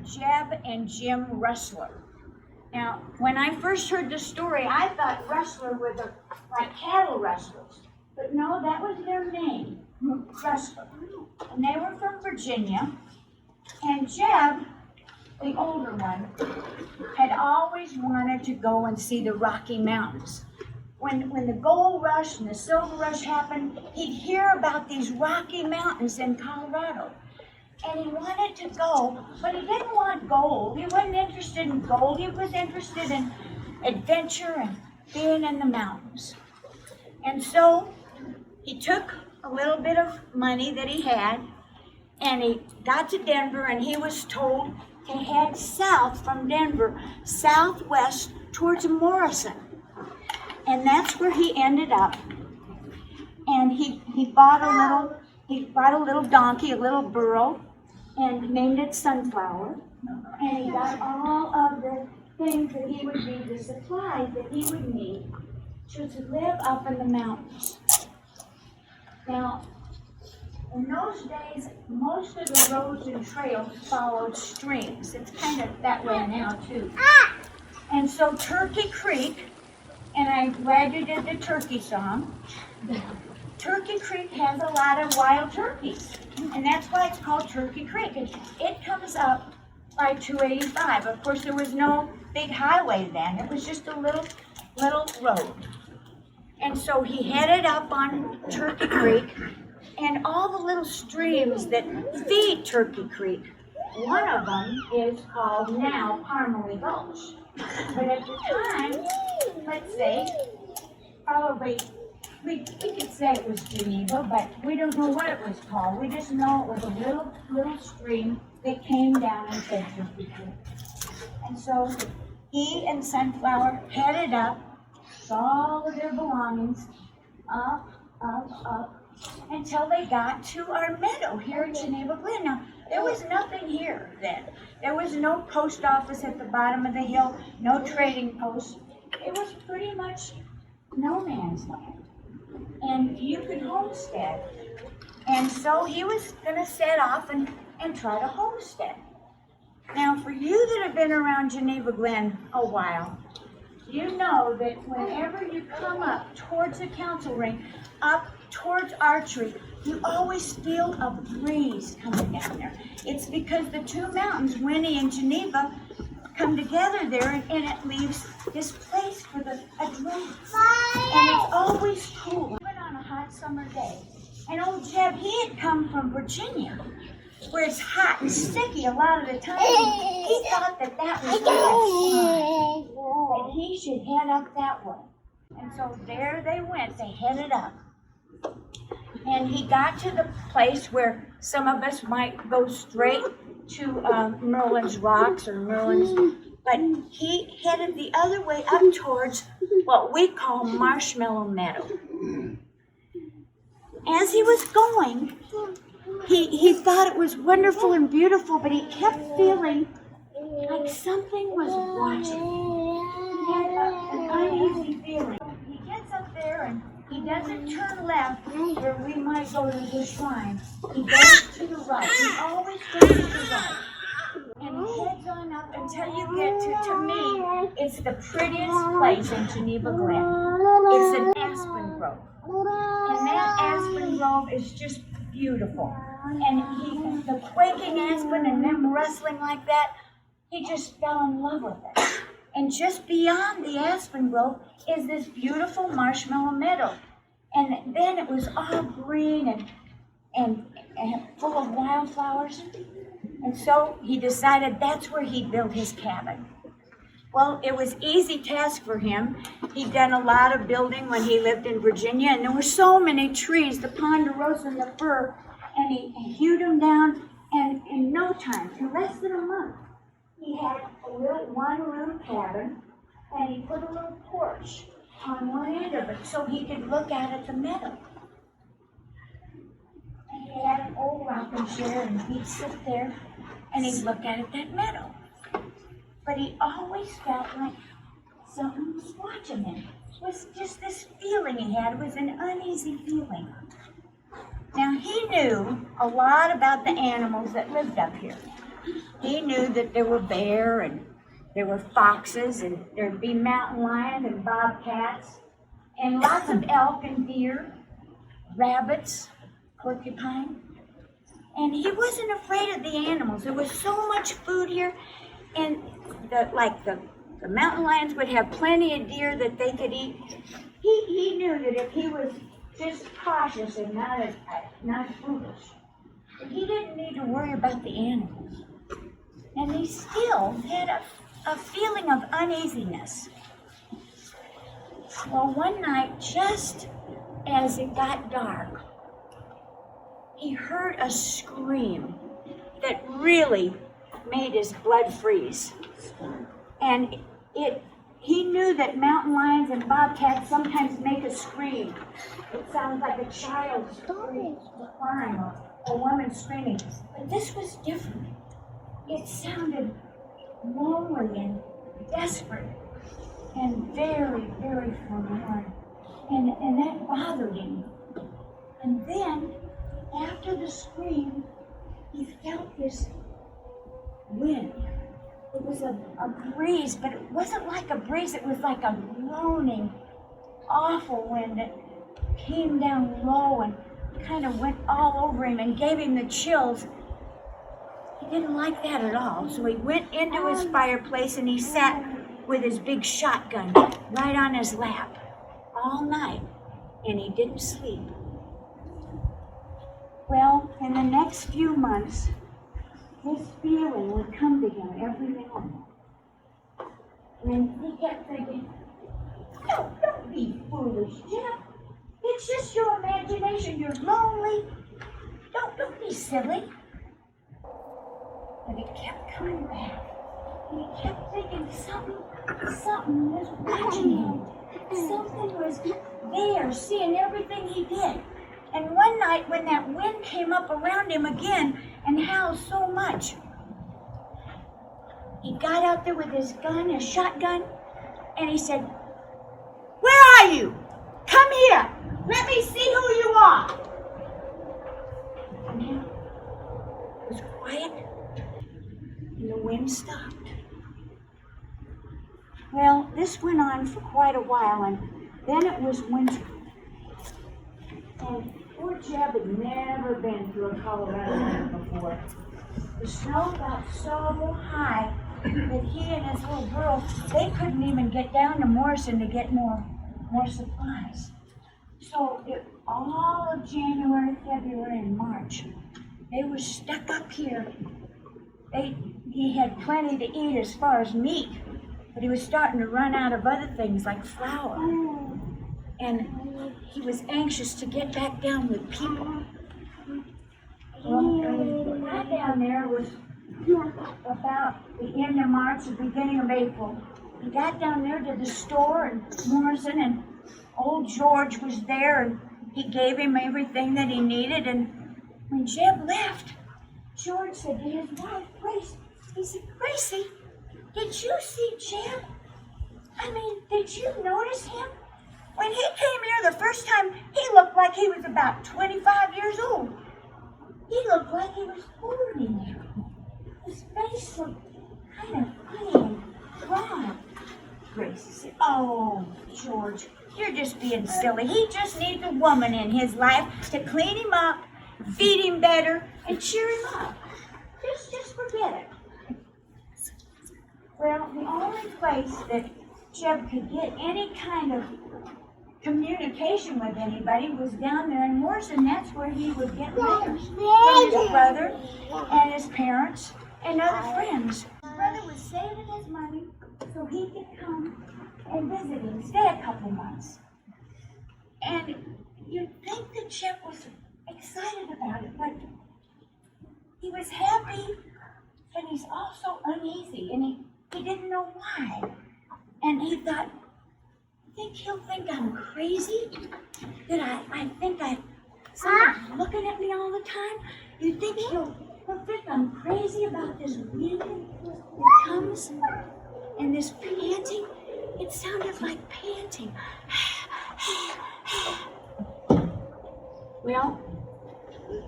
Jeb and Jim Rustler. Now, when I first heard the story, I thought rustler were like cattle rustlers. But no, that was their name, Rustler. And they were from Virginia. And Jeb, the older one, had always wanted to go and see the Rocky Mountains. When the gold rush and the silver rush happened, he'd hear about these Rocky Mountains in Colorado. And he wanted to go, but he didn't want gold. He wasn't interested in gold. He was interested in adventure and being in the mountains. And so he took a little bit of money that he had, and he got to Denver, and he was told to head south from Denver, southwest towards Morrison. And that's where he ended up. And he bought a little donkey, a little burro, and named it Sunflower. And he got all of the things that he would need, the supplies that he would need to live up in the mountains. Now, in those days, most of the roads and trails followed streams. It's kind of that way now, too. And so Turkey Creek, and I'm glad you did the turkey song, Turkey Creek has a lot of wild turkeys, and that's why it's called Turkey Creek. It comes up by 285. Of course, there was no big highway then. It was just a little road. And so he headed up on Turkey Creek, and all the little streams that feed Turkey Creek. One of them is called now Parmalee Gulch. But at the time, let's say, probably, we could say it was Geneva, but we don't know what it was called. We just know it was a little stream that came down and fed Turkey Creek. And so he and Sunflower headed up with all of their belongings, up, until they got to our meadow here in Geneva Glen. Now, there was nothing here then. There was no post office at the bottom of the hill, no trading posts. It was pretty much no man's land. And you could homestead. And so he was going to set off and try to homestead. Now, for you that have been around Geneva Glen a while, you know that whenever you come up towards the council ring, up towards Archery, you always feel a breeze coming down there. It's because the two mountains, Winnie and Geneva, come together there, and it leaves this place for a drink. And it's always cool, even on a hot summer day. And old Jeb, he had come from Virginia, where it's hot and sticky a lot of the time. He thought that was the sign that he should head up that way. And so there they went. They headed up. And he got to the place where some of us might go straight to Merlin's Rocks or Merlin's, but he headed the other way up towards what we call Marshmallow Meadow. As he was going, he thought it was wonderful and beautiful, but he kept feeling like something was watching. He had an uneasy feeling. He gets up there and he doesn't turn left where we might go to the shrine. He goes to the right. He always goes to the right. And he heads on up until you get to me, it's the prettiest place in Geneva Glen. It's an aspen grove. And that aspen grove is just beautiful. And the quaking aspen and them rustling like that, he just fell in love with it. And just beyond the aspen grove is this beautiful marshmallow meadow. And then it was all green and full of wildflowers. And so he decided that's where he'd build his cabin. Well, it was easy task for him. He'd done a lot of building when he lived in Virginia, and there were so many trees, the ponderosa and the fir, and he hewed them down, and in no time, in less than a month, he had a little one-room cabin, and he put a little porch on one end of it so he could look out at the meadow. And he had an old rocking chair, and he'd sit there, and he'd look out at that meadow. But he always felt like something was watching him. It was just this feeling he had. It was an uneasy feeling. Now, he knew a lot about the animals that lived up here. he knew that there were bear and there were foxes and there'd be mountain lions and bobcats and lots of elk and deer, rabbits, porcupine. And he wasn't afraid of the animals. There was so much food here, and the mountain lions would have plenty of deer that they could eat. He knew that if he was just cautious and not foolish, that he didn't need to worry about the animals. And he still had a feeling of uneasiness. Well, one night, just as it got dark, he heard a scream that really made his blood freeze. And he knew that mountain lions and bobcats sometimes make a scream. It sounds like a child crying or a woman screaming. But this was different. It sounded lonely and desperate and very, very forlorn. And that bothered him. And then, after the scream, he felt this wind. It was a breeze, but it wasn't like a breeze. It was like a groaning, awful wind that came down low and kind of went all over him and gave him the chills. He didn't like that at all, so he went into his fireplace and he sat with his big shotgun right on his lap all night, and he didn't sleep. Well, in the next few months, this feeling would come to him every now and then. And he kept thinking, no, don't be foolish, Jeff. It's just your imagination. You're lonely. Don't be silly. But it kept coming back. And he kept thinking something was watching him. Something was there, seeing everything he did. And one night when that wind came up around him again and howled so much, he got out there with his gun, his shotgun, and he said, "Where are you? Come here. Let me see who you are." And then it was quiet, and the wind stopped. Well, this went on for quite a while, and then it was winter. And poor Jeb had never been to a Colorado winter before. The snow got so high that he and his little girl, they couldn't even get down to Morrison to get more supplies. So all of January, February, and March, they were stuck up here. He had plenty to eat as far as meat, but he was starting to run out of other things like flour. And he was anxious to get back down with people. Well, when he got down there was about the end of March, the beginning of April. He got down there to the store in Morrison, and old George was there, and he gave him everything that he needed. And when Jeb left, George said to his wife, Grace, he said, "Gracie, did you see Jeb? I mean, did you notice him? When he came here the first time, he looked like he was about 25 years old. He looked like he was 40 now. His face looked kind of funny and drawn." Gracie said, "Oh, George, you're just being silly. He just needs a woman in his life to clean him up, feed him better, and cheer him up. Just forget it." Well, the only place that Jeb could get any kind of communication with anybody was down there in Morrison. That's where he would get letters from his brother and his parents and other friends. His brother was saving his money so he could come and visit him, stay a couple months. And you'd think that Jeb was excited about it, but he was happy, and he's also uneasy, and he didn't know why. And he thought, I think he'll think I'm crazy, that I think someone's looking at me all the time. You think he'll think I'm crazy about this wind that comes and this panting? It sounded like panting. Well,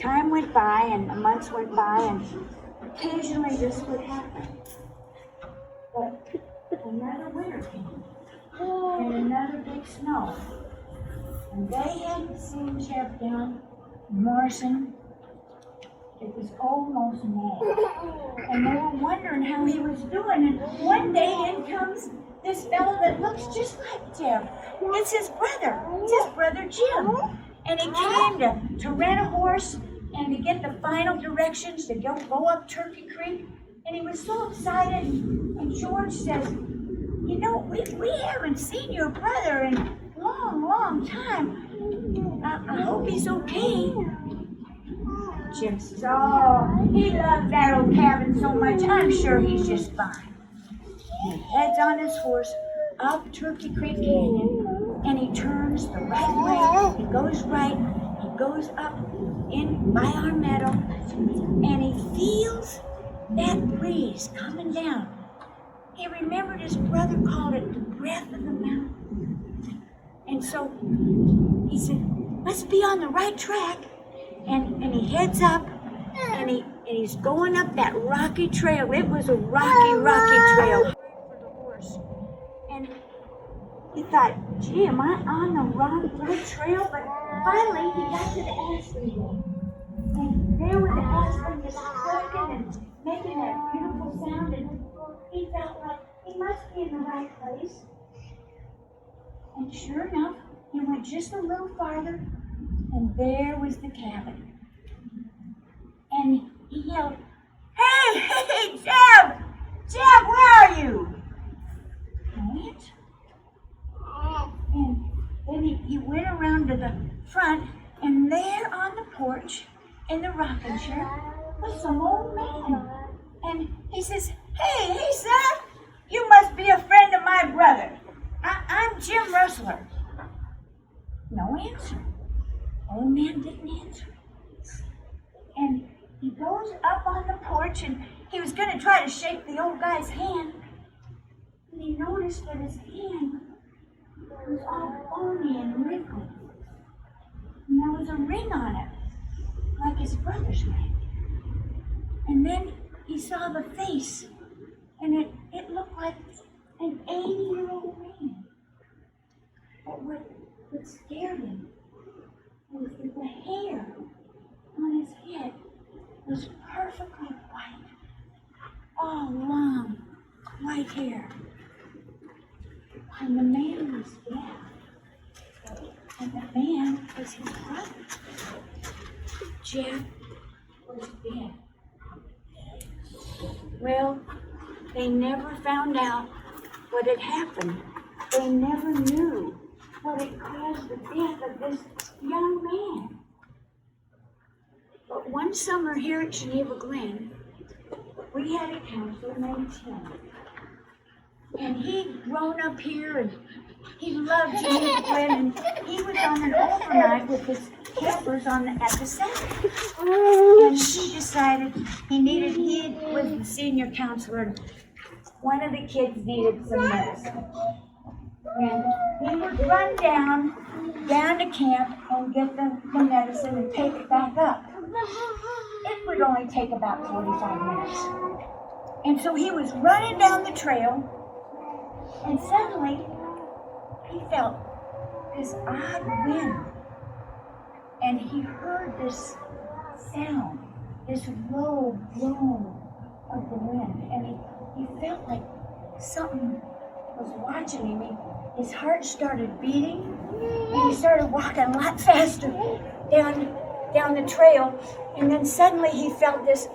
time went by and the months went by, and occasionally this would happen. But another winter came, and another big snow. And they hadn't seen Jeff down Morrison. It was almost May. And they were wondering how he was doing. And one day in comes this fellow that looks just like Jeff. It's his brother. It's his brother Jim. And he came to rent a horse and to get the final directions to go up Turkey Creek. And he was so excited. And George says, you know, we haven't seen your brother in a long time. I hope he's okay. Jim says, oh, he loved that old cabin so much, I'm sure he's just fine. He heads on his horse up Turkey Creek Canyon, and he turns the right way. He goes right, he goes up in by our meadow, and he feels that breeze coming down. He remembered his brother called it the breath of the mountain. And so he said, must be on the right track. And he heads up, and he's going up that rocky trail. It was a rocky trail for the horse. And he thought, gee, am I on the right trail? But finally, he got to the aspen bed. And there were the aspen just quaking and making that beautiful sound. And he felt like he must be in the right place. And sure enough, he went just a little farther, and there was the cabin. And he yelled, hey, Jeb! Jeb, where are you? No answer. And then he went around to the front, and there on the porch, in the rocking chair, was some old man. And he says, hey, son, you must be a friend of my brother. I'm Jim Rustler. No answer. Old man didn't answer. And he goes up on the porch, and he was going to try to shake the old guy's hand. And he noticed that his hand was all bony and wrinkled. And there was a ring on it, like his brother's ring. And then he saw the face, and it looked like an 80-year-old man. But what scared him was that the hair on his head was perfectly white. All long, white hair. And the man was dead. And the man was his brother. Jeff was dead. Well, they never found out what had happened. They never knew what had caused the death of this young man. But one summer here at Geneva Glen, we had a counselor named Tim. And he'd grown up here, and he loved Geneva Glen, and he was on an overnight with his campers at the center. And he decided he was the senior counselor, and one of the kids needed some medicine. And he would run down to camp and get the medicine and take it back up. It would only take about 45 minutes. And so he was running down the trail, and suddenly he felt this odd wind. And he heard this sound, this low groan of the wind. And he felt like something was watching him. His heart started beating, and he started walking a lot faster down the trail. And then suddenly he felt this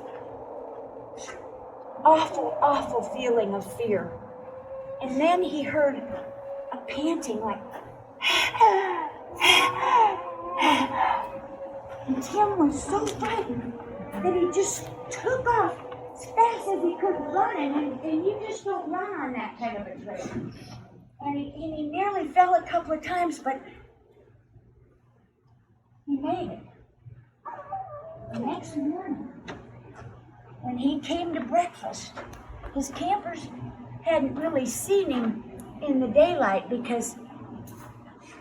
awful feeling of fear. And then he heard a panting like, and Tim was so frightened that he just took off as fast as he could running, and you just don't run on that kind of a trail. And he nearly fell a couple of times, but he made it. The next morning, when he came to breakfast, his campers hadn't really seen him in the daylight because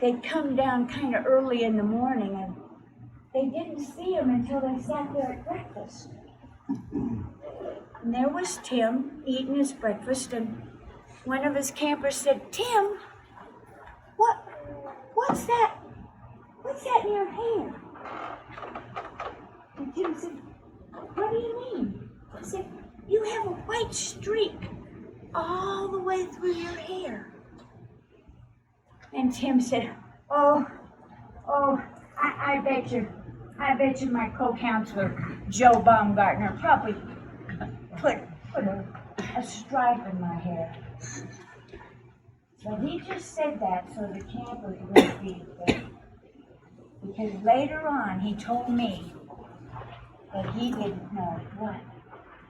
they'd come down kind of early in the morning, and they didn't see him until they sat there at breakfast. And there was Tim eating his breakfast, and one of his campers said, "Tim, what's that? What's that in your hair?" And Tim said, "What do you mean?" He said, "You have a white streak all the way through your hair." And Tim said, "Oh, I bet you my co-counselor, Joe Baumgartner, probably put a stripe in my hair." But he just said that so the campers wouldn't be there. Because later on, he told me that he didn't know what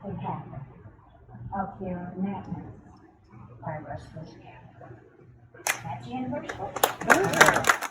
would happen up there on that mountain by Rustler's cabin. That's the end of our story.